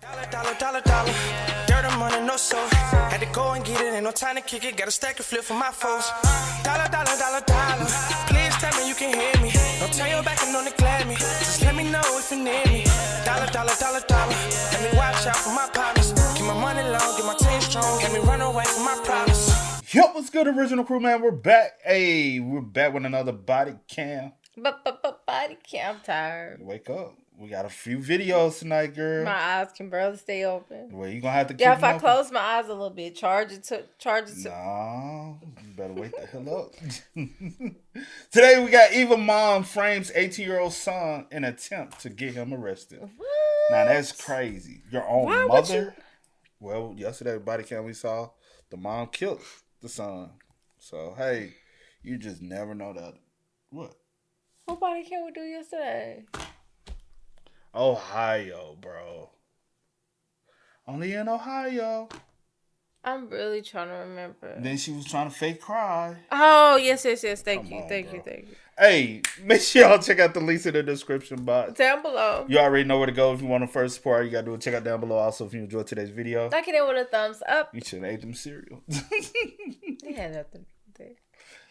Dollar. Dirt and money, no soul. Had to go and get it, ain't no time to kick it. Got a stack and flip for my foes. Dollar. Please tell me you can hear me. Don't turn your back and don't neglect me. Just let me know if you need me. Dollar. Let me watch out for my partners. Keep my money long, get my team strong. Let me run away from my problems. Yo, what's good, original crew, man? We're back. Hey, we're back with another body cam. Body cam. I'm tired. Wake up. We got a few videos tonight, girl. My eyes can barely stay open. Well, you gonna have to keep if I open. close my eyes a little bit, charge it. No, you better wake the hell up. Today we got Eva mom frames 18-year-old son in attempt to get him arrested. What? Now that's crazy. Your own Why mother. Well, yesterday body cam we saw the mom killed the son. So hey, you just never know that. What? What body cam we do yesterday? Ohio, bro. Only in Ohio. I'm really trying to remember. Then she was trying to fake cry. Oh, yes. Thank you. Hey, make sure y'all check out the links in the description box. Down below. You already know where to go if you want to first support. You got to do it. Check out down below. Also, if you enjoyed today's video. Like it in with a thumbs up. You should have ate them cereal. They had nothing there.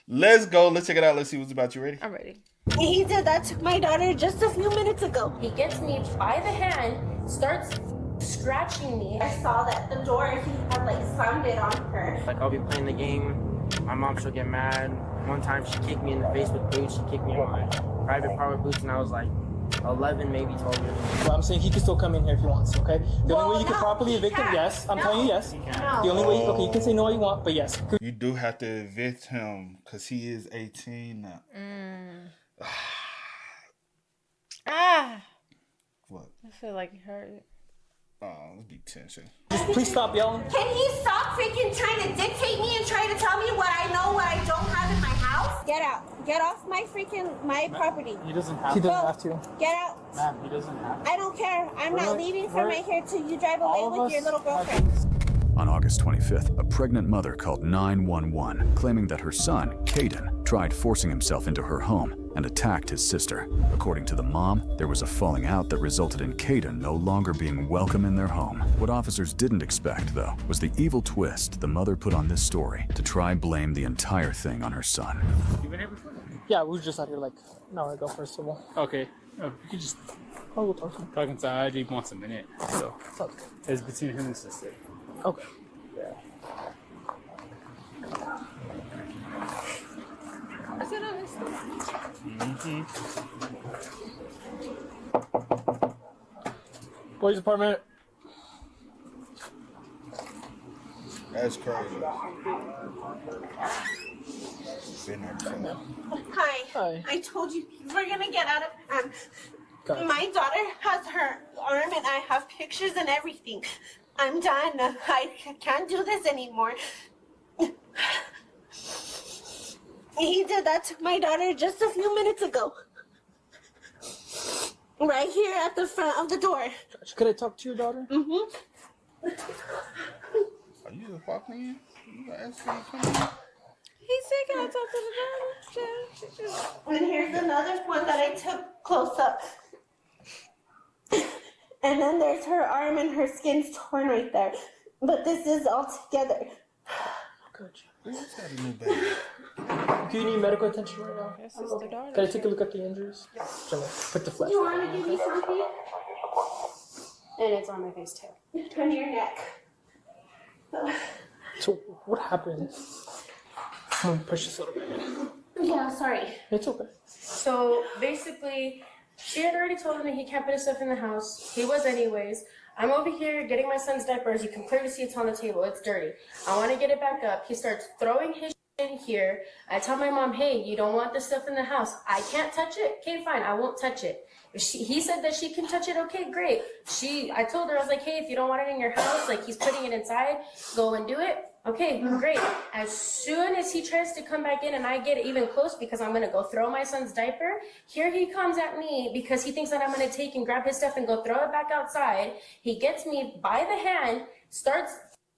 Let's go. Let's check it out. Let's see what's about. You ready? I'm ready. He did that to my daughter just a few minutes ago. He gets me by the hand, starts scratching me. I saw that the door, he had like slammed it on her. Like I'll be playing the game, my mom she'll get mad. One time she kicked me in the face with boots. She kicked me in my private part with boots, and I was like 11, maybe 12 years old. Well, I'm saying he can still come in here if he wants, okay? The only way you can properly evict him, yes. I'm telling you yes. The only way, okay, you can say no all you want, but yes. You do have to evict him because he is 18 now. What? I feel like it hurt. Oh, let's be tension. Just please stop yelling. Can he stop freaking trying to dictate me and try to tell me what I know, what I don't have in my house? Get out. Get off my property. He doesn't have to. Get out. Ma'am, he doesn't have to. I don't care. I'm not leaving from right here till you drive away with your little girlfriend. On August 25th, a pregnant mother called 911, claiming that her son, Caden, tried forcing himself into her home and attacked his sister. According to the mom, there was a falling out that resulted in Caden no longer being welcome in their home. What officers didn't expect, though, was the evil twist the mother put on this story to try blame the entire thing on her son. You been here before? Yeah, we were just out here like an hour ago, first of all. Okay. Oh, you could just Oh, we'll talk to him. talk inside. He wants a minute. So Sounds good. it's between him and sister. Okay. Yeah. Is it on this? Boys' apartment. That's crazy. Been there before. Hi. I told you we're gonna get out of Got it. my daughter has her arm and I have pictures and everything. I'm done. I can't do this anymore. He did that to my daughter just a few minutes ago. Right here at the front of the door. Could I talk to your daughter? Mm-hmm. Are you just walking in? You got ask her to come in? He said, can I talk to the daughter? And here's another one that I took close up. And then there's her arm and her skin's torn right there. But this is all together. Good. We just had a new baby. Do you need medical attention right now? This is the daughter. Can I take a look at the injuries? Trying to put the flesh. You want to give me something? And it's on my face too. Turn your neck. So what happened? I'm gonna push this a little bit. Yeah, sorry. It's okay. So basically, she had already told him that he can't put his stuff in the house. He was anyways. I'm over here getting my son's diapers. You can clearly see it's on the table. It's dirty. I want to get it back up. He starts throwing his in here. I tell my mom, hey, you don't want this stuff in the house. I can't touch it. Okay, fine. I won't touch it. He said that she can touch it. Okay, great. I told her, I was like, hey, if you don't want it in your house, like he's putting it inside, go and do it. Okay, great. As soon as he tries to come back in and I get even close because I'm going to go throw my son's diaper, here he comes at me because he thinks that I'm going to take and grab his stuff and go throw it back outside. He gets me by the hand, starts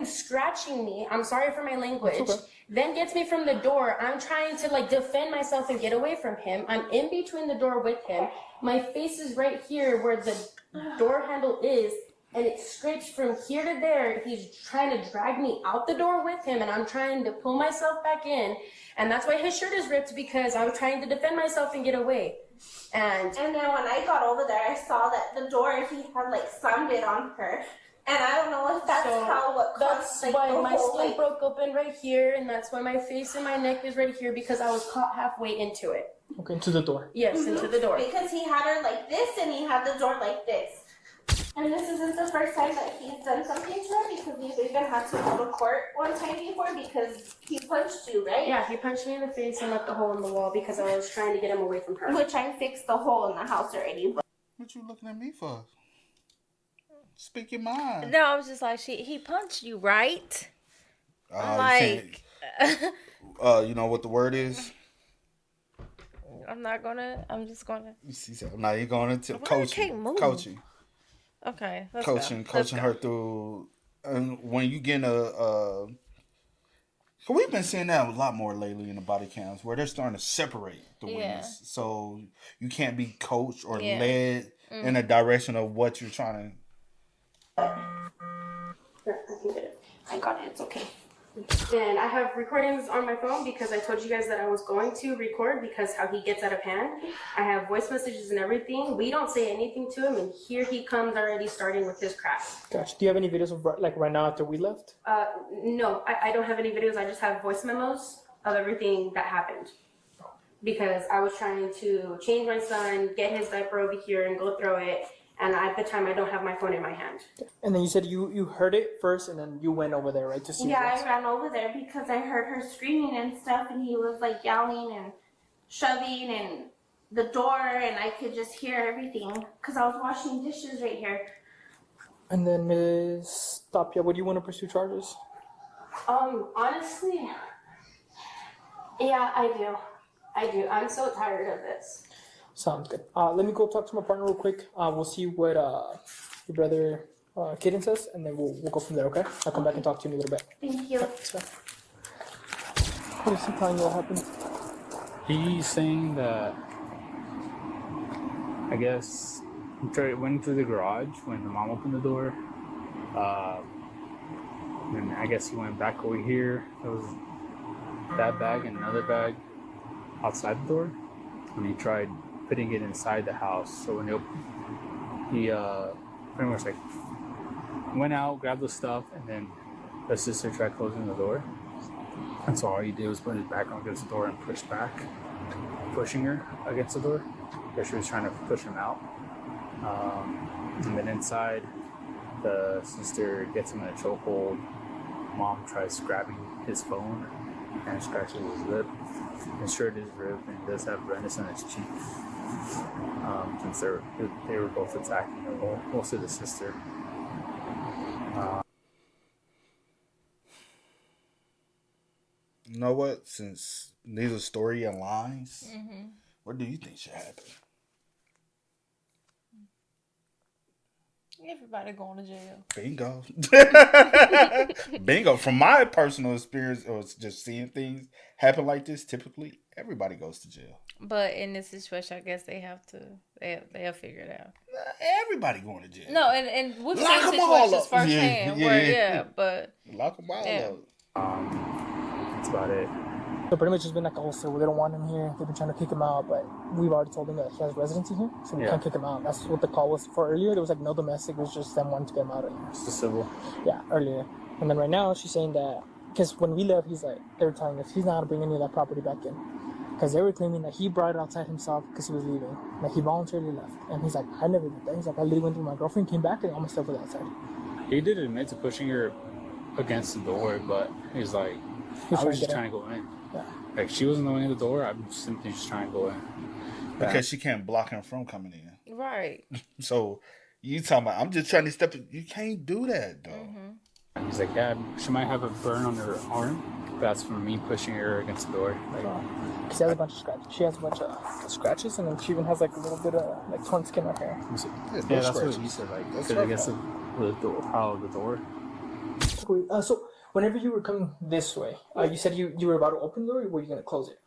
scratching me. I'm sorry for my language. Okay. Then gets me from the door. I'm trying to like defend myself and get away from him. I'm in between the door with him. My face is right here where the door handle is. and it scrapes from here to there. He's trying to drag me out the door with him, and I'm trying to pull myself back in. And that's why his shirt is ripped, because I was trying to defend myself and get away. And then when I got over there, I saw that the door, he had like slammed it on her. And I don't know if that's that's why my skin broke open right here, and that's why my face and my neck is right here, because I was caught halfway into it. Okay, into the door. Yes, into the door. Because he had her like this, and he had the door like this. And this isn't the first time that he's done something to her, because we've even had to go to court one time before because he punched you, right? Yeah, he punched me in the face and left a hole in the wall because I was trying to get him away from her. Which I fixed the hole in the house already. What you looking at me for? Speak your mind. No, I was just like, he punched you, right? I'm like, you know what the word is? I'm just gonna. She said, "I'm not even going to coaching." Okay, coaching her through. And when you get we've been seeing that a lot more lately in the body cams, where they're starting to separate the witness, so you can't be coached or led in a direction of what you're trying to. I got it. It's okay. And I have recordings on my phone because I told you guys that I was going to record because how he gets out of hand. I have voice messages and everything. We don't say anything to him, and here he comes already starting with his crap. Gotcha. Do you have any videos of like right now after we left? No, I don't have any videos. I just have voice memos of everything that happened. Because I was trying to change my son, get his diaper over here, and go throw it. And at the time, I don't have my phone in my hand. And then you said you heard it first, and then you went over there, right, to see. Yeah, I ran over there because I heard her screaming and stuff, and he was like yelling and shoving and the door, and I could just hear everything because I was washing dishes right here. And then Ms. Tapia, what do you want to pursue charges? Honestly, yeah, I do. I'm so tired of this. Sounds good. Let me go talk to my partner real quick. We'll see what your brother Kiddan says, and then we'll go from there, okay? I'll come back and talk to you in a little bit. Thank you. What is he telling you what happened? He's saying that, I guess, he went to the garage when the mom opened the door. And I guess he went back over here. There was that bag and another bag outside the door. And he tried putting it inside the house. So when he pretty much like went out, grabbed the stuff, and then the sister tried closing the door. And so all he did was put his back against the door and push back, pushing her against the door because she was trying to push him out. And then inside, the sister gets him in a chokehold. Mom tries grabbing his phone and scratches his lip. His shirt is ripped and he does have redness on his cheek. Since they were both attacking her, mostly the sister. You know what? Since neither story aligns, what do you think should happen? Everybody going to jail. Bingo. Bingo. From my personal experience, or just seeing things happen like this, typically everybody goes to jail. But in this situation, I guess they have figure it out. Everybody going to jail. No, and we've seen situations firsthand but lock them all up. That's about it. So pretty much it's been like a whole circle. They don't want him here. They've been trying to kick him out, but we've already told him that he has residency here, so we can't kick him out. That's what the call was for earlier. There was like no domestic. It was just them wanting to get him out of here. It's just civil. Yeah, earlier. And then right now she's saying that, because when we left, he's like, they were telling us he's not going to bring any of that property back in. Because they were claiming that he brought it outside himself because he was leaving. Like he voluntarily left. And he's like, I never did that. He's like, I literally went through my girlfriend, came back, and all my stuff was outside. He did admit to pushing her against the door, but he's like, I was just trying to go in. Yeah. Like, she wasn't going in the door, I'm simply just trying to go in. Because she can't block him from coming in. right. So, you talking about, I'm just trying to step in. You can't do that, though. And he's like, yeah, she might have a burn on her arm. That's from me pushing her against the door. Like, she has a bunch of scratches. She has a bunch of scratches, and then she even has like a little bit of like torn skin right here. yeah, that's what he said. Like, because I guess the how the door. So whenever you were coming this way, you said you were about to open the door, or were you going to close it?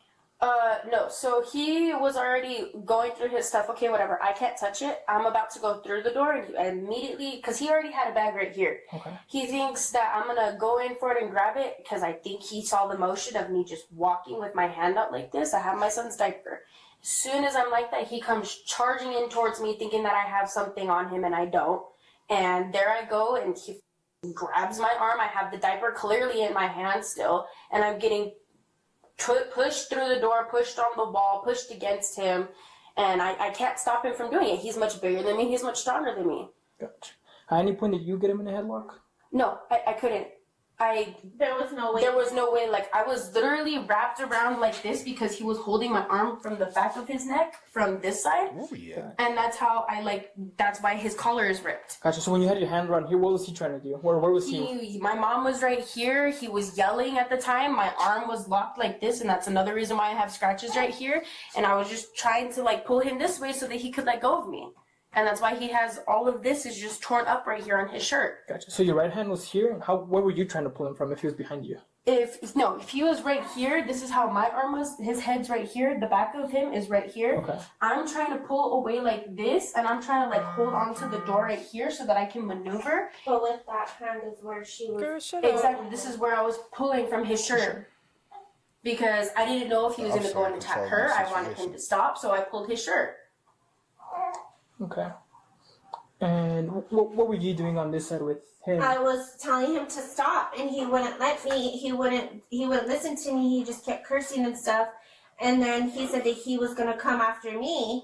No. So he was already going through his stuff. Okay, whatever. I can't touch it. I'm about to go through the door, and immediately, because he already had a bag right here. Okay. He thinks that I'm gonna go in for it and grab it because I think he saw the motion of me just walking with my hand out like this. I have my son's diaper. As soon as I'm like that, he comes charging in towards me, thinking that I have something on him, and I don't. And there I go, and he grabs my arm. I have the diaper clearly in my hand still, and I'm getting pushed through the door, pushed on the wall, pushed against him, and I can't stop him from doing it. He's much bigger than me. He's much stronger than me. Gotcha. At any point did you get him in a headlock? No, I couldn't. There was no way. There was no way. Like, I was literally wrapped around like this because he was holding my arm from the back of his neck from this side. Oh, yeah. And that's how that's why his collar is ripped. Gotcha. So when you had your hand around here, what was he trying to do? Where was he? My mom was right here. He was yelling at the time. My arm was locked like this, and that's another reason why I have scratches right here. And I was just trying to like pull him this way so that he could let go of me. And that's why he has all of this is just torn up right here on his shirt. Gotcha. So your right hand was here. Where were you trying to pull him from if he was behind you? If he was right here, this is how my arm was. His head's right here. The back of him is right here. Okay. I'm trying to pull away like this, and I'm trying to like hold on to the door right here so that I can maneuver. But with that hand is where she was. Girl, shut up. Exactly. This is where I was pulling from his shirt. Because I didn't know if he was going to go and attack her. I wanted him to stop, so I pulled his shirt. Okay. And what were you doing on this side with him? I was telling him to stop, and he wouldn't let me. He wouldn't listen to me. He just kept cursing and stuff. And then he said that he was gonna come after me.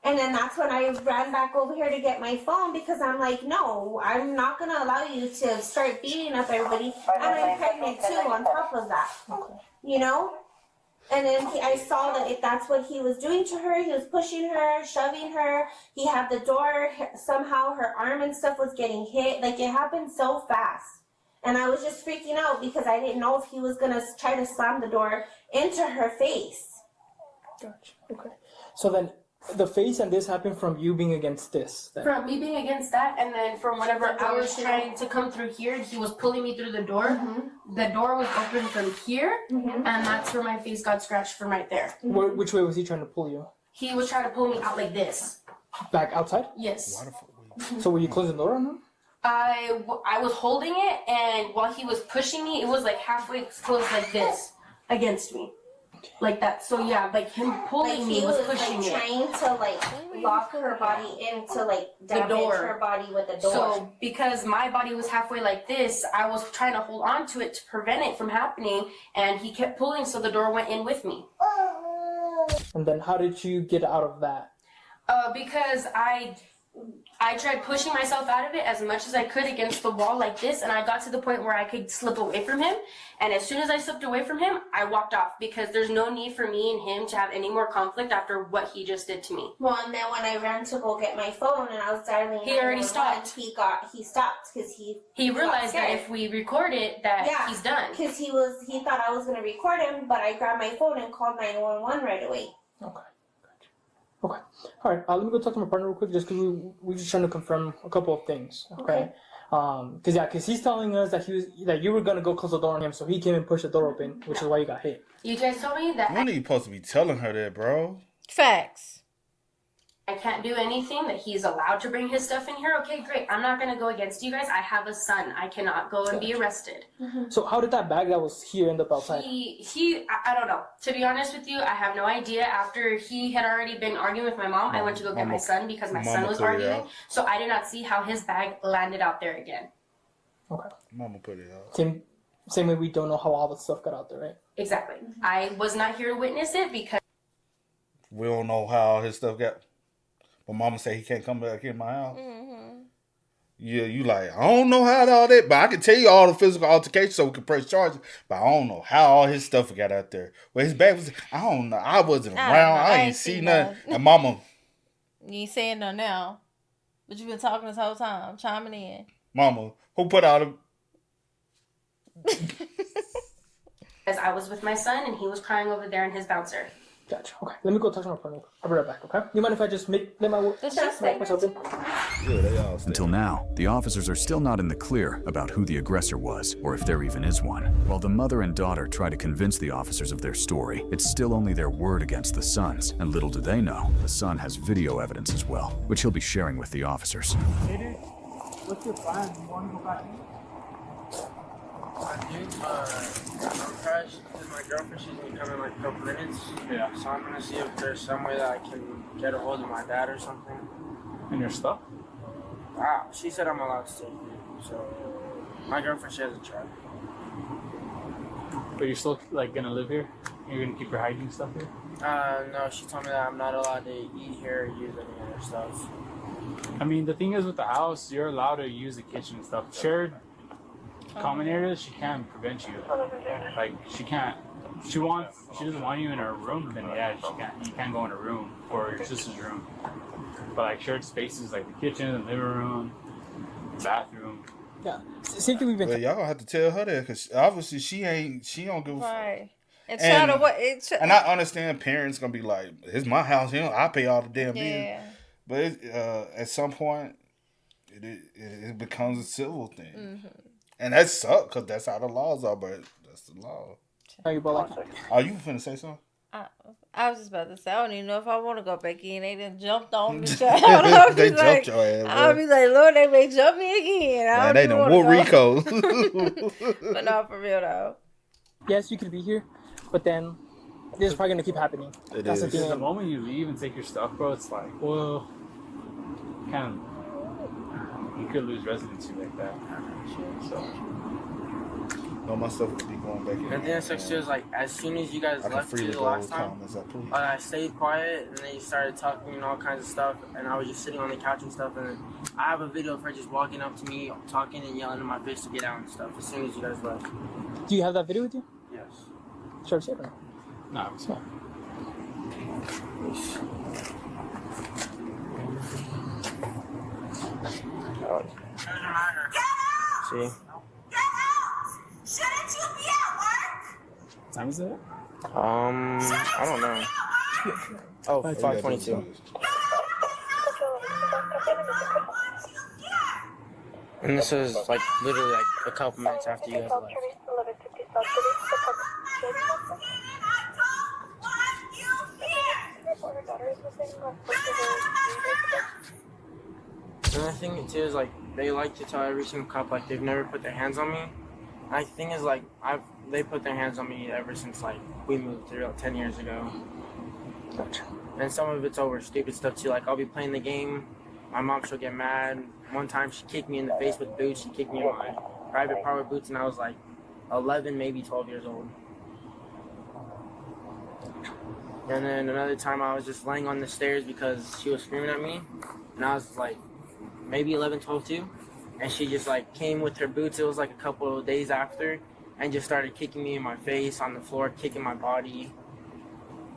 And then that's when I ran back over here to get my phone because I'm like, no, I'm not gonna allow you to start beating up everybody. And I'm pregnant too on top of that. Okay. You know? And then I saw that if that's what he was doing to her, he was pushing her, shoving her. He had the door, somehow her arm and stuff was getting hit. Like, it happened so fast. And I was just freaking out because I didn't know if he was going to try to slam the door into her face. Gotcha. Okay. So then the face and this happened from you being against this. Then. From me being against that, and then from whenever I was trying to come through here, he was pulling me through the door. Mm-hmm. The door was open from here, and that's where my face got scratched from right there. Mm-hmm. Which way was he trying to pull you? He was trying to pull me out like this. Back outside? Yes. So were you closing the door on him? I was holding it, and while he was pushing me, it was like halfway closed like this against me. Like that. So yeah, like him pulling me was pushing like, it. Trying to like lock her body into like damage her body with the door. So because my body was halfway like this, I was trying to hold on to it to prevent it from happening, and he kept pulling, so the door went in with me. And then how did you get out of that? Because I tried pushing myself out of it as much as I could against the wall like this, and I got to the point where I could slip away from him. And as soon as I slipped away from him, I walked off because there's no need for me and him to have any more conflict after what he just did to me. Well, and then when I ran to go get my phone and I was dialing, he already stopped. He stopped because he realized that if we record it, that he's done. Because he thought I was going to record him, but I grabbed my phone and called 911 right away. Okay. Okay. All right. Let me go talk to my partner real quick, just because we're just trying to confirm a couple of things. Okay. Because he's telling us that you were gonna go close the door on him, so he came and pushed the door open, which is why you got hit. You guys told me that. When are you supposed to be telling her that, bro? Facts. I can't do anything, that he's allowed to bring his stuff in here. Okay, great. I'm not gonna go against you guys. I have a son. I cannot go and be arrested. Mm-hmm. So how did that bag that was here end up outside? I don't know. To be honest with you, I have no idea. After he had already been arguing with my mom, I went to go get my son because my son was arguing. So I did not see how his bag landed out there again. Okay. Mama put it out. Same way we don't know how all the stuff got out there, right? Exactly. I was not here to witness it because we don't know how his stuff got. But Mama said he can't come back in my house. Mm-hmm. Yeah, you like, I don't know how all that, but I can tell you all the physical altercations so we can press charges. But I don't know how all his stuff got out there. Well, his bag was, I don't know. I wasn't around. I ain't see nothing. And Mama. You ain't saying no now. But you've been talking this whole time, chiming in. Mama, who put out a... as I was with my son and he was crying over there in his bouncer. Gotcha. Okay, let me go talk to my partner. I'll be right back, okay? You mind if I just let my work myself in? Yeah, they all stay. Until now, the officers are still not in the clear about who the aggressor was, or if there even is one. While the mother and daughter try to convince the officers of their story, it's still only their word against the son's, and little do they know, the son has video evidence as well, which he'll be sharing with the officers. Hey, dude, what's your plan? You want to go back in? I think I'm crashed because my girlfriend, she's gonna come in like a couple minutes. Yeah. So I'm gonna see if there's some way that I can get a hold of my dad or something. And your stuff? She said I'm allowed to stay here. So my girlfriend, she has a truck. But you're still like gonna live here? You're gonna keep your hygiene stuff here? No, she told me that I'm not allowed to eat here or use any other stuff. I mean, the thing is with the house, you're allowed to use the kitchen and stuff. Shared common areas, she can't prevent you. Like she doesn't want you in her room, then yeah, you can't go in her room or your sister's room. But like shared spaces like the kitchen, the living room, the bathroom. Yeah. Same thing we've been. Well, y'all gonna have to tell her that because obviously she don't give a fuck. Right. And try to what? And I understand parents gonna be like, "It's my house, I pay all the damn bills." Yeah. But at some point, it becomes a civil thing, and that sucks because that's how the laws are. But that's the law. Are you you finna say something? I was just about to say, I don't even know if I want to go back in. They done jumped on me. Child. They jumped your ass. I'll be like, Lord, they may jump me again. Man, they done War Rico. But no, for real though. Yes, you could be here, but then this is probably gonna keep happening. That's the thing. The moment you leave and take your stuff, bro, it's like, well, you could lose residency like that. So. No, my stuff would be going back in. And then sucks too is like as soon as you guys left too the last time, I stayed quiet and then you started talking and all kinds of stuff, and I was just sitting on the couch and stuff, and then I have a video of her just walking up to me, talking and yelling in my face to get out and stuff as soon as you guys left. Do you have that video with you? Yes. Sure, say it. No, it's not. See? Shouldn't you be at work? What time is it? I don't know. Oh, 5:22. And this is like literally like a couple minutes after you guys left. Another thing too is like they like to tell every single cop like they've never put their hands on me. And the thing is like they put their hands on me ever since like we moved here like 10 years ago. Gotcha. And some of it's over stupid stuff too. Like I'll be playing the game, my mom she'll get mad. One time she kicked me in the face with boots. She kicked me in my private part with boots, and I was like 11, maybe 12 years old. And then another time I was just laying on the stairs because she was screaming at me, and I was like maybe 11, 12 too. And she just like came with her boots. It was like a couple of days after, and just started kicking me in my face on the floor, kicking my body.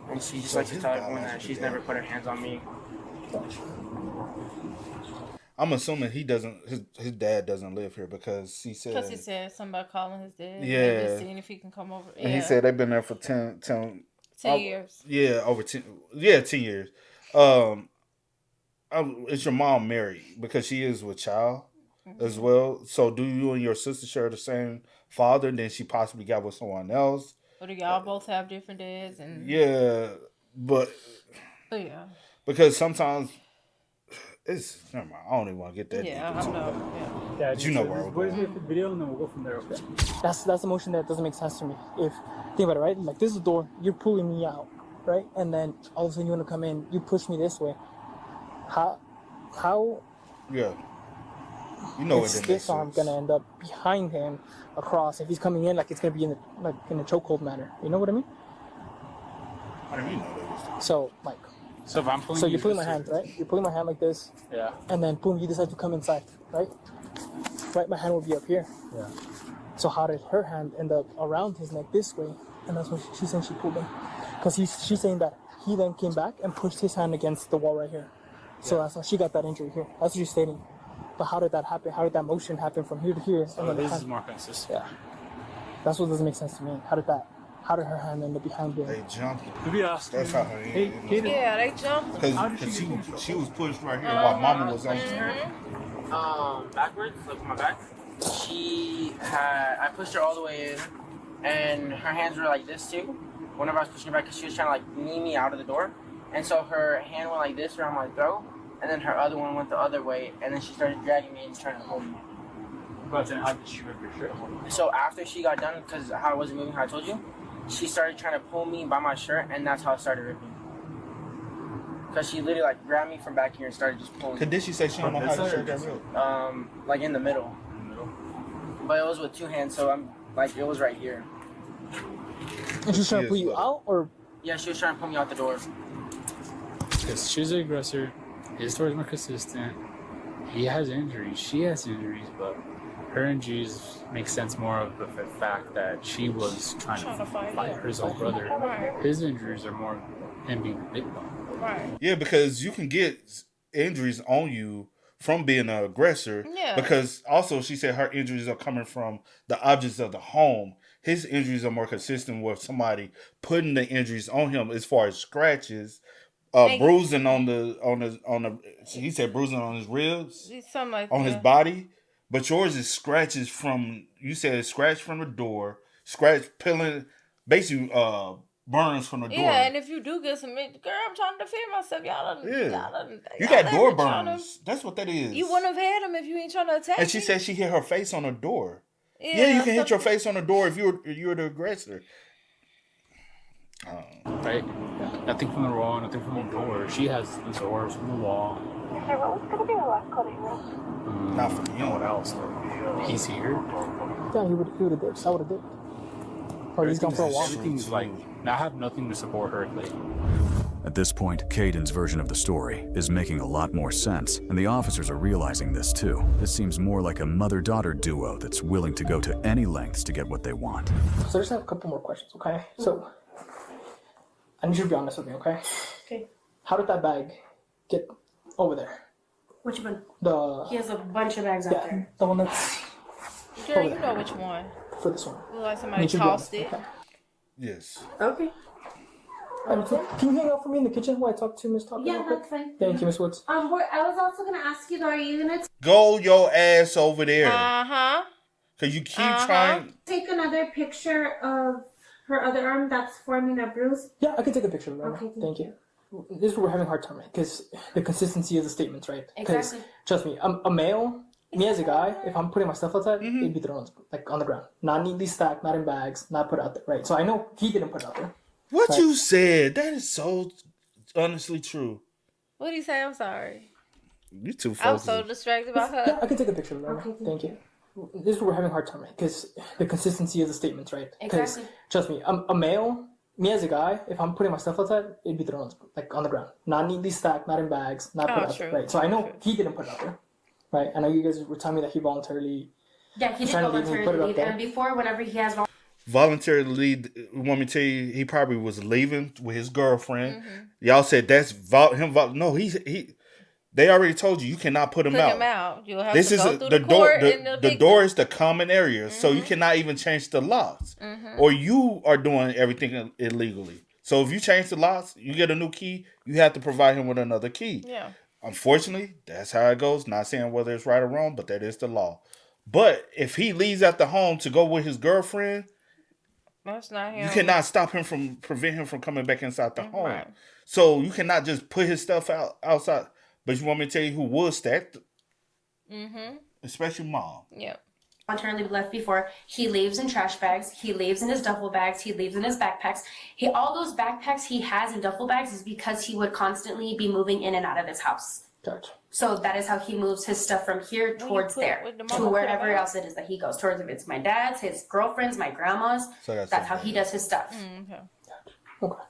And she just likes to tell everyone that she's never put her hands on me. I'm assuming he doesn't. His dad doesn't live here because he said. Because he said somebody calling his dad. Yeah. Maybe seeing if he can come over. And he said they've been there for 10 years. Yeah, over 10. Yeah, 10 years. Is your mom married? Because she is with child as well. So do you and your sister share the same father? And then she possibly got with someone else. Or do y'all both have different dads? And Yeah, but yeah, because sometimes it's never mind. I don't even want to get that. Yeah, deep I know. Yeah. But you know where we're going. The video and then we'll go from there. Okay. That's the motion that doesn't make sense to me. If think about it, right? Like this is the door, you're pulling me out, right? And then all of a sudden you want to come in, you push me this way. How? Yeah. You know is this arm gonna end up behind him across? If he's coming in, like it's gonna be in a chokehold manner. You know what I mean? What do you mean? So like. So if I'm pulling. So you're pulling my hand, right? You're pulling my hand like this. Yeah. And then boom, you decide to come inside, right? Right, my hand will be up here. Yeah. So how did her hand end up around his neck this way? And that's what she's saying she pulled him. Because she's saying that he then came back and pushed his hand against the wall right here. So that's how she got that injury here. That's what she's stating. But how did that happen? How did that motion happen from here to here? So this is more consistent. Yeah. That's what doesn't make sense to me. How did that How did her hand end up behind him? They jumped. Could be asked. That's how her Hey, hand. Kaden. Yeah, they jumped. Because she was pushed right here while Mama was on. Backwards, like my back. I pushed her all the way in, and her hands were like this too. Whenever I was pushing her back, because she was trying to like knee me out of the door, and so her hand went like this around my throat, and then her other one went the other way, and then she started dragging me and trying to hold me. But then how did she rip your shirt? So after she got done, because how I wasn't moving, how I told you, she started trying to pull me by my shirt, and that's how it started ripping. Because she literally like grabbed me from back here and started just pulling. Did she say she don't know how the shirt got ripped? Like in the middle. But it was with two hands, so I'm like it was right here. And she's trying to pull you out, or? Yeah, she was trying to pull me out the door. Because she's the aggressor. His story's more consistent. He has injuries. She has injuries, but her injuries make sense more of the fact that she was trying to fight her own brother. Right. His injuries are more him being the big one. Right. Yeah, because you can get injuries on you from being an aggressor. Yeah. Because also she said her injuries are coming from the objects of the home. His injuries are more consistent with somebody putting the injuries on him as far as scratches, bruising on the. He said bruising on his ribs, Something like on that. his body. But yours is scratches from. You said scratch from the door, scratch peeling, basically burns from the door. Yeah, and if you do get some, girl, I'm trying to defend myself. You got door burns. That's what that is. You wouldn't have had them if you ain't trying to attack. And she said she hit her face on the door. Yeah, you can hit your face on the door if you're the aggressor. Right? Nothing from the wall, nothing from the door. She has the doors from the wall. Hey, what was gonna be the last call, you Not for You know what else? He's here. Yeah, he would have dipped. I would have dipped. Or he's gone for a walk. Everything's like, I have nothing to support her. Like, At this point, Caden's version of the story is making a lot more sense, and the officers are realizing this too. This seems more like a mother-daughter duo that's willing to go to any lengths to get what they want. So I just have a couple more questions, okay? So, I need you to be honest with me, okay? Okay. How did that bag get over there? Which one? The He has a bunch of bags out yeah, there. the one that's Girl, you know which one. for this one. Look like I somebody need you to be tossed honest, it. okay? Yes. Okay. Can you hang out for me in the kitchen while I talk to Miss Tucker? Yeah, real quick? that's fine. Thank you, Miss Woods. I was also gonna ask you though, are you gonna Go your ass over there. Cause you keep trying. take another picture of her other arm that's forming a bruise? Yeah, I can take a picture of it right Okay, now. Thank you. This is where we're having a hard time, right? Because the consistency of the statements, right? Because Exactly. trust me, a male, me as a guy, if I'm putting my stuff outside, it'd be thrown like on the ground, not neatly stacked, not in bags, not put out there, right? So I know he didn't put it out there. What Right. you said, that is so honestly true. What did he say? I'm sorry. You too I was focused. so distracted by her. Yeah, I can take a picture of it right now. Thank you. This is where we're having a hard time, right? Because the consistency of the statements, right? Because Exactly. trust me, a male, me as a guy, if I'm putting my stuff outside, it'd be thrown like on the ground, not neatly stacked, not in bags, not put out there, right? So I know he didn't put it out there, right? I know you guys were telling me that he voluntarily. Yeah, he did Trying to leave and put it voluntarily up leave. there. And before, whenever he has Voluntarily lead. Want me to tell you, he probably was leaving with his girlfriend. Y'all said that's him. No, he. They already told you cannot put him Put out. him out. You'll have This to is go through the the door. court and The door is the common area, so you cannot even change the locks, or you are doing everything illegally. So if you change the locks, you get a new key. You have to provide him with another key. Yeah. Unfortunately, that's how it goes. Not saying whether it's right or wrong, but that is the law. But if he leaves out the home to go with his girlfriend, That's not him. you cannot stop him from prevent him from coming back inside the home. Right. So you cannot just put his stuff outside. But you want me to tell you who was stacked? Especially mom. Yeah. voluntarily left before, he leaves in trash bags, he leaves in his duffel bags, he leaves in his backpacks. All those backpacks he has in duffel bags is because he would constantly be moving in and out of his house. Gotcha. So that is how he moves his stuff from here towards there, to wherever else it is that he goes. Towards if it's my dad's, his girlfriend's, my grandma's. So that's how he does his stuff. Okay. Okay.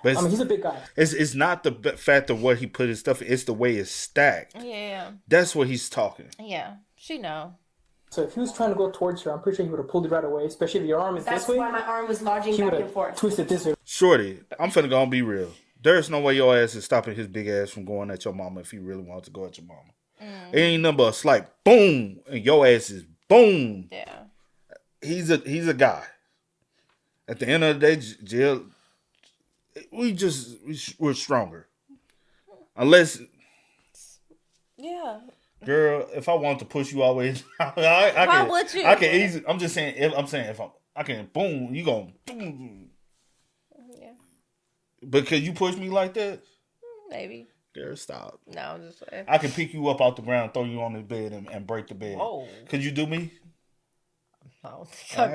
But I mean, he's a big guy. It's not the fact of what he put his stuff in, it's the way it's stacked. Yeah. That's what he's talking. Yeah. She know. So if he was trying to go towards her, I'm pretty sure he would have pulled it right away, especially if your arm is That's this way. why my arm was lodging He back would and forth. have twisted this way. Shorty, I'm finna go and be real. There's no way your ass is stopping his big ass from going at your mama if he really wants to go at your mama. It ain't nothing but a slight boom, and your ass is boom. Yeah. He's a guy. At the end of the day, jail. We're stronger. Unless, Yeah. girl, if I wanted to push you always, Why would you? I can easily. I'm just saying. If I can, boom, you gonna boom. Yeah. But could you push me like that? Maybe. Girl, stop. No, I'm just saying. I can pick you up off the ground, throw you on the bed, and break the bed. Whoa. Could you do me? I don't think I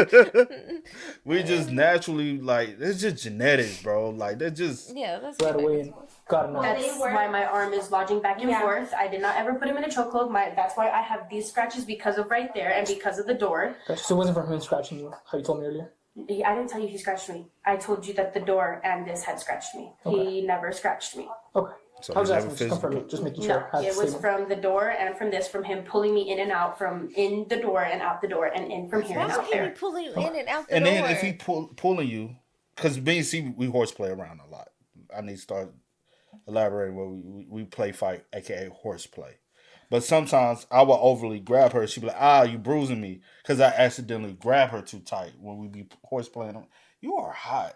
could. We just naturally, like, it's just genetics, bro. Like, they're just. Yeah, that's Right away and got enough. That's why my arm is lodging back and forth. I did not ever put him in a chokehold. That's why I have these scratches because of right there and because of the door. Gotcha. So it wasn't from him scratching you, how you told me earlier? I didn't tell you he scratched me. I told you that the door and this had scratched me. He never scratched me. Okay. So I was he asking, never just confirming, just making No, sure. it was from the door and from this, from him pulling me in and out, from in the door and out the door and in from here Why and would out he be there. pulling you in and out the And door? then if he pulling you, because me and C, we horseplay around a lot. I need to start elaborating what we play fight, aka horseplay. But sometimes I will overly grab her. She'd be like, you bruising me. Because I accidentally grab her too tight when we be horseplaying. You are hot.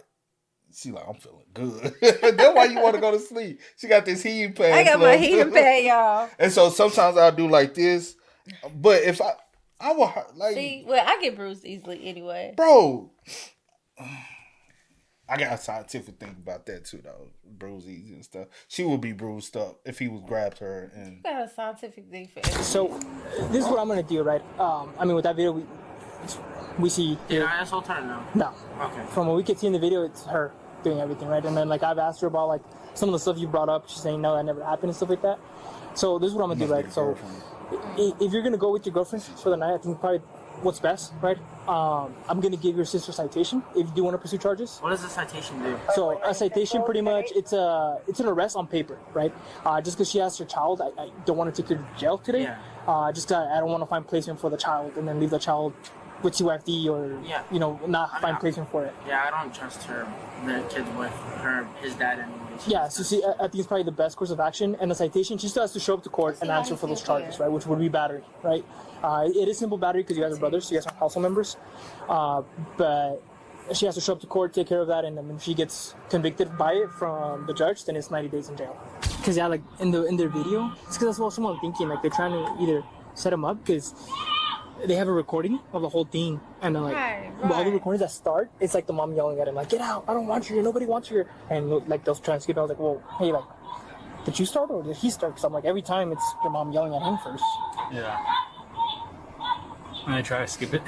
She like, I'm feeling good. That's why you want to go to sleep. She got this heating pad. I got my heating pad, y'all. And so sometimes I'll do like this. But if I will, like. See, well, I get bruised easily anyway. Bro. I got a scientific thing about that too, though. Bruise easy and stuff. She would be bruised up if he was grabbed her. And I got a scientific thing for everything. So this is what I'm gonna do, right? I mean, with that video, we see. Did I asshole turn now? No. Okay. From what we could see in the video, it's her doing everything, right? And then like I've asked her about like some of the stuff you brought up. She's saying no, that never happened and stuff like that. So this is what I'm gonna do, right? So if you're gonna go with your girlfriend for the night, I think probably what's best, right? I'm gonna give your sister a citation if you do want to pursue charges. What does the citation do? So a citation, pretty much, it's an arrest on paper, right? Just because she has her child, I don't want to take her to jail today. Yeah. Just 'cause I don't want to find placement for the child and then leave the child with CYFD or not find placement for it. Yeah, I don't trust her, the kids with his dad anyway. Yeah, so see, I think it's probably the best course of action. And the citation, she still has to show up to court and answer for those charges, right? Which would be battery, right? It is simple battery because you guys are brothers, so you guys are household members. But she has to show up to court, take care of that, and then if she gets convicted by it from the judge, then it's 90 days in jail. Because like in their video, it's because that's what someone thinking, like they're trying to either set them up because they have a recording of the whole thing, and then like all the recordings that start, it's like the mom yelling at him like, "Get out! I don't want you here. Nobody wants you here." And like those transcripts, I was like, "Well, hey, like, did you start or did he start?" Because I'm like, every time it's the mom yelling at him first. Yeah. I'm gonna try to skip it.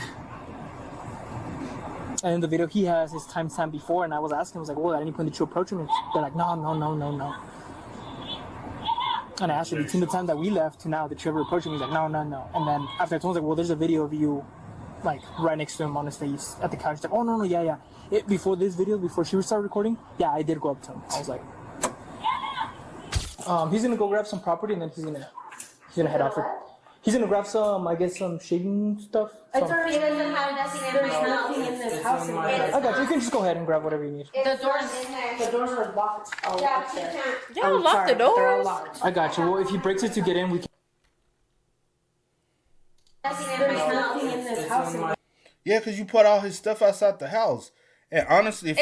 And in the video, he has his timestamp before, and I was asking him, I was like, "Well, at any point did you approach him?" And they're like, "No." And I asked her, between the time that we left to now, did you ever approach him? He's like, no. And then after I told him, I was like, well, there's a video of you, like, right next to him on his face at the couch. He's like, oh, no, yeah. Before this video, before she started recording, yeah, I did go up to him. I was like, he's gonna go grab some property, and then he's gonna head out for. He's gonna grab some, I guess, some shaving stuff. It's already doesn't have nothing in this house. I got you. You can just go ahead and grab whatever you need. The doors are locked. Yeah, she can't. Y'all lock the doors. They're all locked. I got you. Well, if he breaks it to get in, we can. There's nothing in this house. yeah, because you put all his stuff outside the house. And honestly, if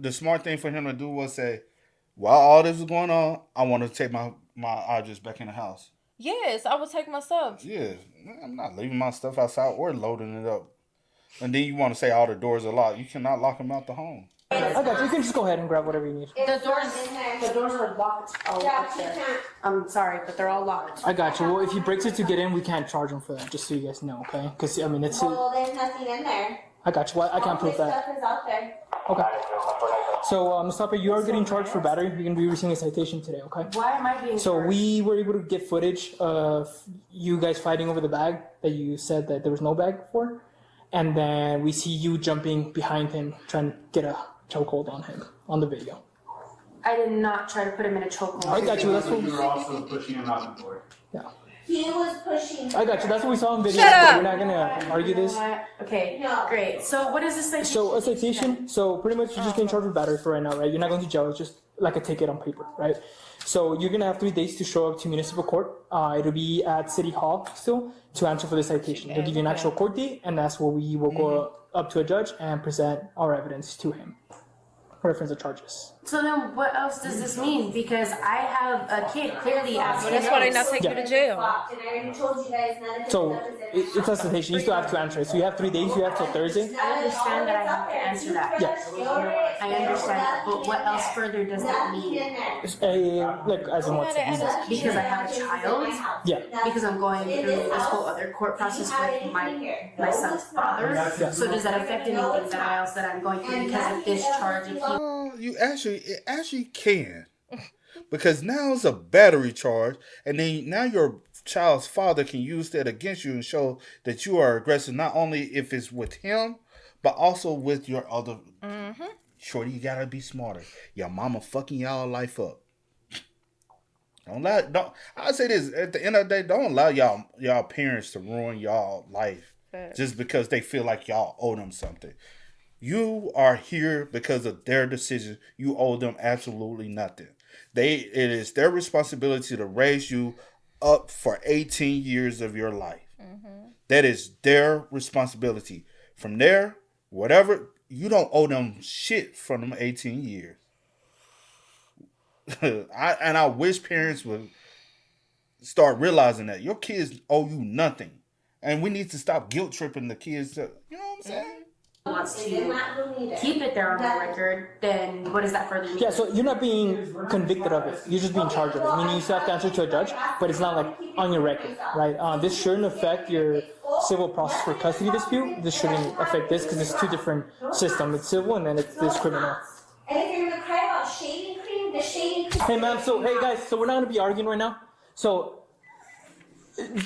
the smart thing for him to do was say, while all this was going on, I want to take my address back in the house. Yes, I would take my stuff. Yeah, I'm not leaving my stuff outside or loading it up. And then you want to say all the doors are locked. You cannot lock them out the home. I got you. You can just go ahead and grab whatever you need. The doors are locked. Yeah, she can't. I'm sorry, but they're all locked. I got you. Well, if he breaks it to get in, we can't charge him for that. Just so you guys know, okay? Because I mean, it's. Well, there's nothing in there. I got you. Well, I can't prove All that. stuff is out there. Okay. So, Mustafa, you are getting charged for battery. You're gonna be receiving a citation today, okay? Why am I being So charged? we were able to get footage of you guys fighting over the bag that you said that there was no bag for, and then we see you jumping behind him trying to get a chokehold on him on the video. I did not try to put him in a chokehold. I got you. That's what. You were also pushing him out the door. Yeah. He was pushing. I got you. That's what we saw in video. Shut up! We're not gonna argue this. Okay, No. great. So what is this citation? So a citation. So pretty much you're just getting charged with battery for right now, right? You're not going to jail. It's just like a ticket on paper, right? So you're gonna have 3 days to show up to municipal court. It'll be at City Hall still to answer for the citation. They'll give you an actual court date, and that's where we will go up to a judge and present our evidence to him. Reference the charges. So then what else does this mean? Because I have a kid clearly asking. That's why they not taking you to jail. And I already told you guys none of this So stuff is in it's a solicitation. You still have to answer it. So you have 3 days. You have till Thursday. I understand that I have to answer that. Yes. I understand that, but what else further does that mean? Like as in what? Because I have a child? Yeah. Because I'm going through this whole other court process with my son's father? So does that affect anything that I'm going through because of this charge? If he You actually can, because now it's a battery charge, and then now your child's father can use that against you and show that you are aggressive, not only if it's with him, but also with your other. Shorty, you gotta be smarter. Your mama fucking y'all life up. I'll say this at the end of the day, don't allow y'all parents to ruin y'all life just because they feel like y'all owe them something. You are here because of their decision. You owe them absolutely nothing. It is their responsibility to raise you up for 18 years of your life. That is their responsibility. From there, whatever, you don't owe them shit from them 18 years. I wish parents would start realizing that your kids owe you nothing. And we need to stop guilt tripping the kids. You know what I'm saying? wants to keep it there on the record, then what does that further mean? Yeah, so you're not being convicted of it. You're just being charged of it. Meaning you still have to answer to a judge, but it's not like on your record, right? This shouldn't affect your civil process for custody dispute. This shouldn't affect this because it's two different systems. It's civil and then it's this criminal. And if you're gonna cry about shaving cream, the shaving cream. Hey, ma'am. So, hey, guys. So we're not gonna be arguing right now. So.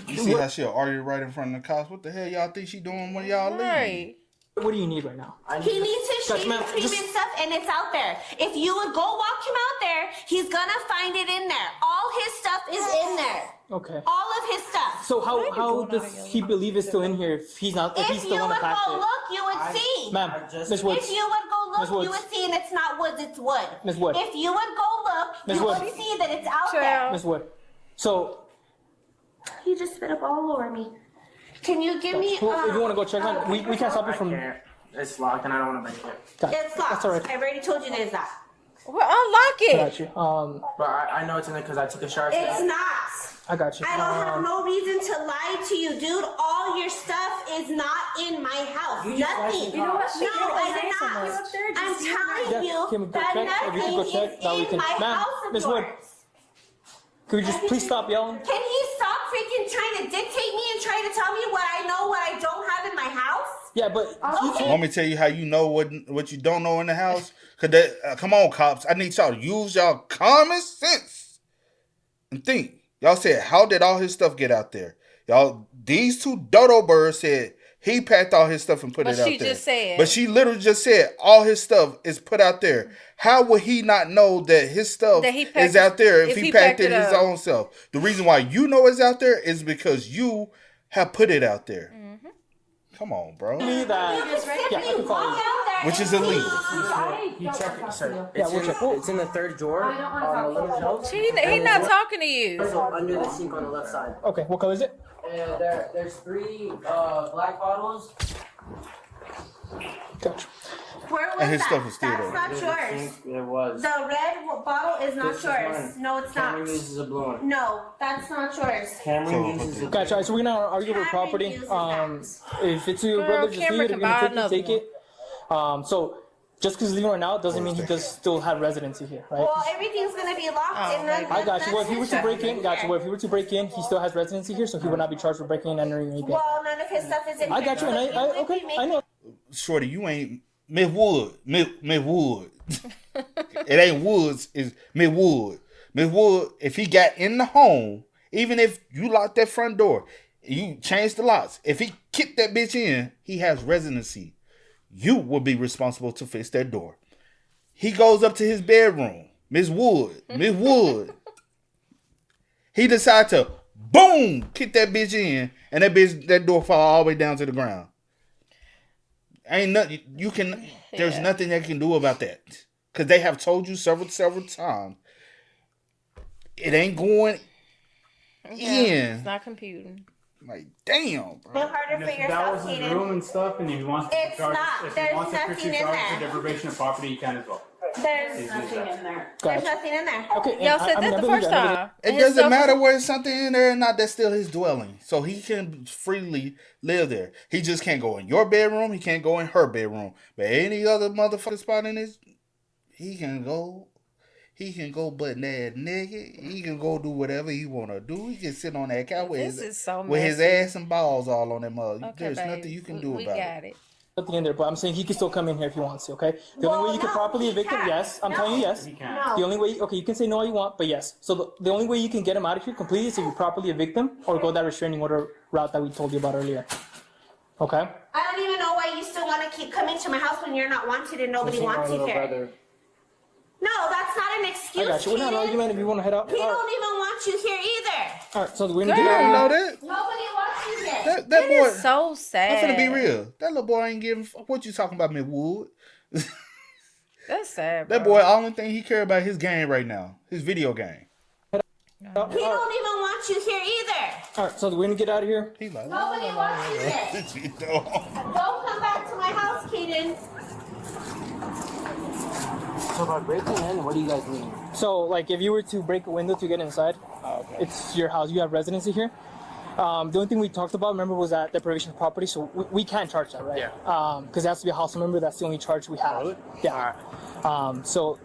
You see how she'll argue right in front of the cops? What the hell y'all think she doing when y'all leave? What do you need right now? He needs his shaving cream and stuff, and it's out there. If you would go walk him out there, he's gonna find it in there. All his stuff is in there. Okay. All of his stuff. So how does he believe it's still in here if he's not? If he's still on the packet? If you would go look, you would see. Ma'am, Miss Woods. If you would go look, you would see, and it's not woods, it's wood. Miss Wood. If you would go look, you would see that it's out there. Miss Wood. So. He just spit up all over me. Can you give me? If you want to go check on, we can't stop you from. It's locked, and I don't want to break it. It's locked. That's all right. I've already told you there's that. Well, unlock it. I got you. But I know it's in there because I took a shower. It's not. I got you. I don't have no reason to lie to you, dude. All your stuff is not in my house. Nothing. You know what? No, it's not. I'm telling you that nothing is in my house of Miss Wood. yours. Could we just please stop yelling? Can he stop freaking trying to dictate me and try to tell me what I know, what I don't have in my house? Yeah, but Want me to tell you how you know what you don't know in the house? Cause come on, cops, I need y'all to use y'all common sense and think. Y'all said, how did all his stuff get out there? Y'all, these two dodo birds said he packed all his stuff and put it out there. But she just said. But she literally just said all his stuff is put out there. How would he not know that his stuff is out there if he packed it his own self? The reason why you know it's out there is because you have put it out there. Mm-hmm. Come on, bro. Which is illegal. You check it, sir. Yeah, we'll check. It's in the third drawer on the little shelf. He's not talking to you. Also under the sink on the left side. Okay, what color is it? And there's 3 black bottles. Gotcha. Where was And his that? stuff is still there. That's not yours. It was. The red bottle is not This is yours. mine. No, it's Cameron not. uses a blue one. No, that's not yours. Cameron uses a Gotcha. So we're not arguing over property. If it's your brother, just leave it. If you're gonna take it. So just because he's leaving right now doesn't mean he does still have residency here, right? Well, everything's gonna be locked in the. I got you. Well, if he were to break in, Well, if he were to break in, he still has residency here, so he would not be charged for breaking in, entering anything. Well, none of his stuff is in. I got you, and okay, I know. Shorty, you ain't Miss Wood. Miss Wood. It ain't Woods, it's Miss Wood. Miss Wood, if he got in the home, even if you locked that front door, you changed the locks. If he kicked that bitch in, he has residency. You will be responsible to fix that door. He goes up to his bedroom. Miss Wood. He decides to, boom, kick that bitch in, and that door fall all the way down to the ground. Ain't nothing you can. There's nothing they can do about that because they have told you several times. It ain't going in. It's not computing. Like, damn, bro. No harder And for if that yourself, was his Kaden. room and stuff, and if he wants to It's charge, not. if There's he wants to nothing pursue in charges there. for deprivation of property, he can as well. There's nothing in there. There's nothing in there. Okay, Y'all and said I mean, that I the believe first that. I believe time. It His doesn't stuff matter was- whether something in there or not. That's still his dwelling, so he can freely live there. He just can't go in your bedroom. He can't go in her bedroom. But any other motherfucking spot in his, he can go. He can go butt that naked. He can go do whatever he want to do. He can sit on that couch with, This his, is so with his messy. ass and balls all on that mother. Okay, There's babe. nothing you can do We about got it. it. Nothing in there, but I'm saying he can still come in here if he wants to, okay? The Well, only way you can no, properly he evict him, can't. yes. I'm No. telling you yes. He can't. No. The only way, okay, you can say no all you want, but yes. So the only way you can get him out of here completely is if you properly evict him or go that restraining order route that we told you about earlier. Okay? I don't even know why you still want to keep coming to my house when you're not wanted and nobody wants you here. No, that's not an I excuse, got you. We're not Kaden. arguing if you want to head out. He All right, don't even want you here either. all right, so we're going to You get don't out know of here. that. Nobody wants you here. That That boy. is so sad. I'm finna be real. That little boy ain't giving. What you talking about, me Wood? That's sad, bro. That boy, only thing he care about his game right now, his video game. All He right, don't even want you here either. all right, so we're going to get out of here. He like, Nobody wants you here. you know. Don't come back to my house, Kaden. So by breaking in, what do you guys mean? So, like, if you were to break a window to get inside, it's your house. You have residency here. The only thing we talked about, remember, was that deprivation of property. So we can't charge that, right? Yeah. Because it has to be a house member. That's the only charge we have. Really? Yeah. So,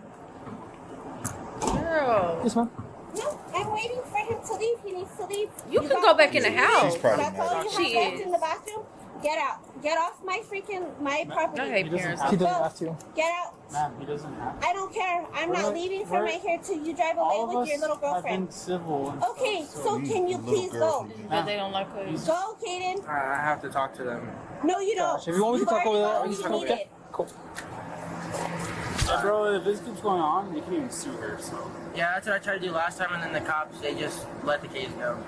Girl, yes, ma'am. No, I'm waiting for him to leave. He needs to leave. you can go back in the She's house. probably That's all mad. you She have left is. in the bathroom. Get out. Get off my property. I hate parents. He doesn't have to. Get out. Ma'am, he doesn't have. I don't care. I'm not leaving from right here till you drive away with your little girlfriend. civil. And Okay, so can you Little please girl go? from- Because they don't like us. Go, Kaden. I have to talk to them. No, you don't. Gosh, if you want me to talk over You've there, already you told can me talk. it. Cool. Bro, if this keeps going on, you can even sue her. So Yeah, that's what I tried to do last time, and then the cops, they just let the case go.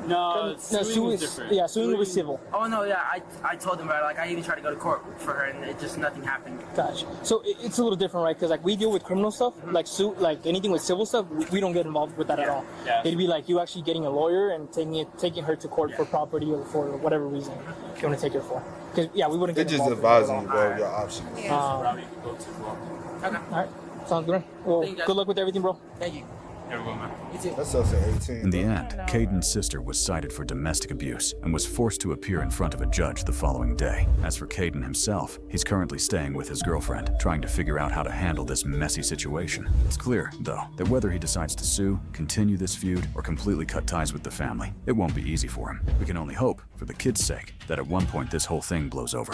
no, No, suing suing is is different. yeah, suing was civil. Oh no, yeah, I told them about it. Like I even tried to go to court for her, and it just nothing happened. Gotcha. So it's a little different, right? Because like we deal with criminal stuff, like like anything with civil stuff, we don't get involved with that at all. Yeah. It'd be like you actually getting a lawyer and taking her to court for property or for whatever reason you want to take her for. Because yeah, we wouldn't They're get just involved with that at advising you all. about your options. Probably go to law. Okay, All right, sounds good. Well, Thank you, guys. good luck with everything, bro. thank you. Here we go, man. You too. That's us at 18. In the end, Caden's sister was cited for domestic abuse and was forced to appear in front of a judge the following day. As for Caden himself, he's currently staying with his girlfriend, trying to figure out how to handle this messy situation. It's clear, though, that whether he decides to sue, continue this feud, or completely cut ties with the family, it won't be easy for him. We can only hope, for the kid's sake, that at one point this whole thing blows over.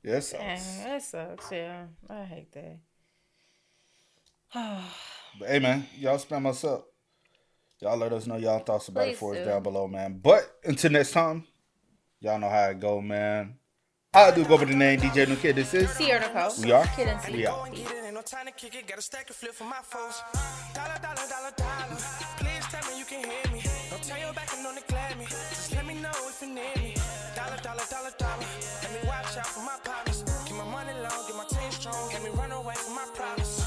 Yes, Dang, that sucks. Yeah, I hate that. But hey, man, y'all spam us up. Y'all let us know y'all thoughts about it Please for us do. down below, man. But until next time, y'all know how it go, man. I do go by the name DJ No Kid. This is Sierra Nicole. We are. Kid and We C. out. Get it, ain't no time to kick it. Got a stack of flip for my foes. Dollar, dollar, dollar, dollar. Please tell me you can hear me. Don't turn your back and don't neglect me. Just let me know if you need me. Dollar, dollar, dollar, dollar. Let me watch out for my partners. Keep my money long, get my team strong. Let me run away from my problems.